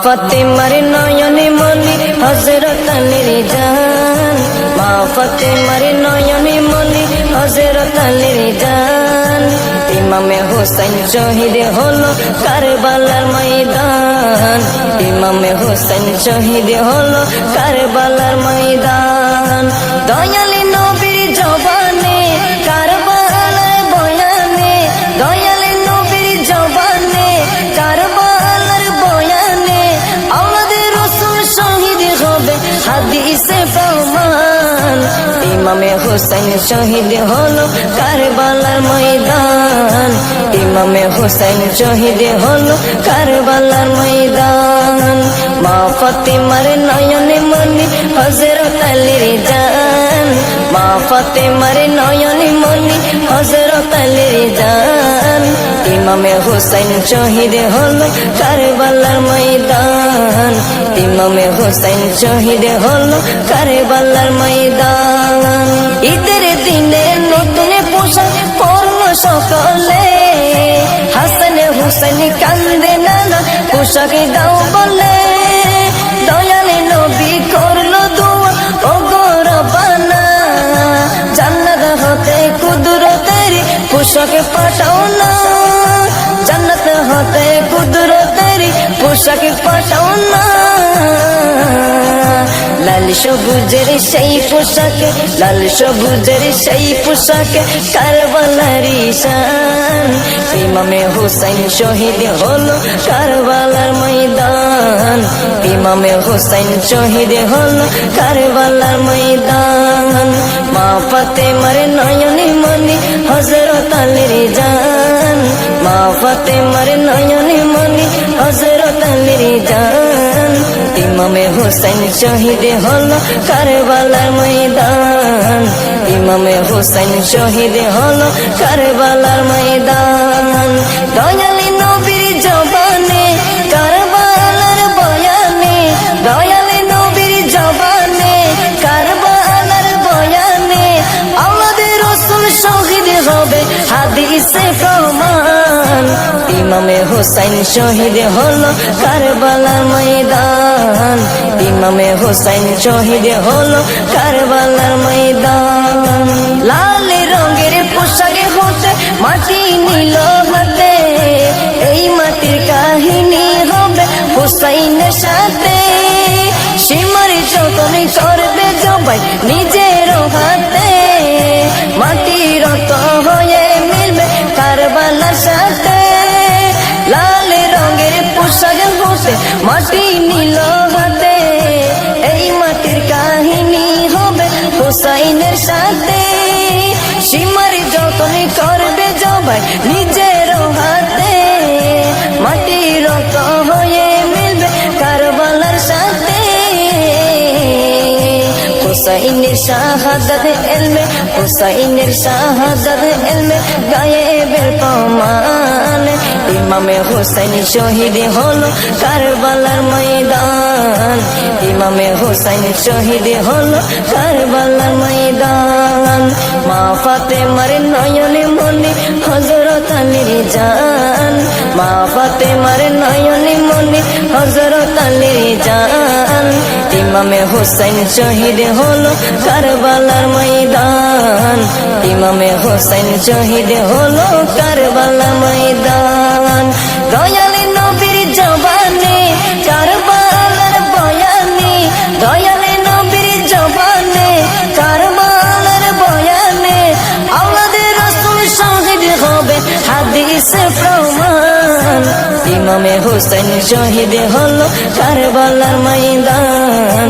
ফাতেমার নয়নে মনি হযরত আলীর জান, মা ফাতেমার নয়নে মনি হযরত আলীর জান। ইমামে হোসেন শহীদ হলো কারবালার ময়দান, ইমামে হোসেন শহীদ হলো কারবালার ময়দান। দয়ালি নবীর জবানে কারবালার বয়ানে, দয়ালি নবীর জবানে কারবালার বয়ানে আমাদের রাসূল শহীদ হবে হাদিসে প্রমাণ। ইমামে হোসেন শহীদ হলো কারবালার ময়দান, ইমামে হোসেন শহীদ হলো কারবালার ময়দান। মা ফাতেমার নয়নে মনি হযরত আলীর জান, মা ফাতেমার নয়নে মনি হযরত আলীর জান। ইমামে হোসেন শহীদ হলো কারবালার ময়দান, ইমামে হোসেন শহীদ হলো কারবালার ময়দান। ঈদের দিনে নতুন পোশাক পরলো সকলে, হাসান হুসেন কান্দে নানা পোশাক দাও বলে। দয়ালে নবী করলো দোয়া ও গো রব্বানা, জান্নাত হতে কুদরতের পোশাক পাঠাও না, জান্নাত হতে কুদরতের পোশাক পাঠাও না। লাল সবুজের সেই পোশাকে, লাল সবুজের সেই পোশাকে কারবালার শান। ইমামে হোসেন শহীদ হলো কারবালার ময়দান, ইমামে হোসেন শহীদ হলো কারবালার ময়দান। মা ফাতেমার নয়নে মনি হযরত আলীর জান, মা ফাতেমার নয়নে মনি হযরত আলীর জান। ইমামে হোসেন শহীদ হলো কারবালার ময়দান, ইমামে হোসেন শহীদ হলো কারবালার ময়দান। দয়ালি নবীর জবানে কারবালার বয়ানে, দয়ালি নবীর জবানে কারবালার বয়ানে আমাদের রাসূল শহীদ হবে হাদিসে প্রমাণ। ইমামে হোসেন শহীদ হলো কারবালার ময়দান, ইমামে হোসেন শহীদ হলো কারবালার ময়দান। লাল রঙের পোশাকে হতে মাটি নিল হাতে, এই মাটির কাহিনী হবে হুসাইনের সাথে। সীমার যতন করবে জবাই নিজের হাতে, মাটির রত হয়ে মিলবে কারবালার সাথে। লাল রঙের পোশাক হতে মাটি নিল হাতে, এই মাটির কাহিনী হবে হুসাইনের সাথে। সীমার যতন করবে জবাই নিজের হাতে, মাটির রত হয়ে মিলবে কারবালার সাথে। হুসাইনের শাহাদাত ইলমে, হুসাইনের শাহাদাত ইলমে গায়েবের প্রমাণ। ইমামে হোসেন শহীদ হলো কারবালার ময়দান, ইমামে হোসেন শহীদ হলো কারবালার ময়দান। মা ফাতেমার নয়নে মনি হযরত আলীর জান, মা ফাতেমার নয়নে মনি হযরত আলীর জান। ইমামে হোসেন শহীদ হলো কারবালার ময়দান, ইমামে হোসেন শহীদ হলো কারবালার ময়দান। দয়ালি নবীর জবানে কারবালার বয়ানে, দয়ালি নবীর জবানে কারবালার বয়ানে আমাদের রাসূল শহীদ হবে হাদিসে প্রমাণ। ইমামে হোসেন শহীদ হলো কারবালার ময়দান।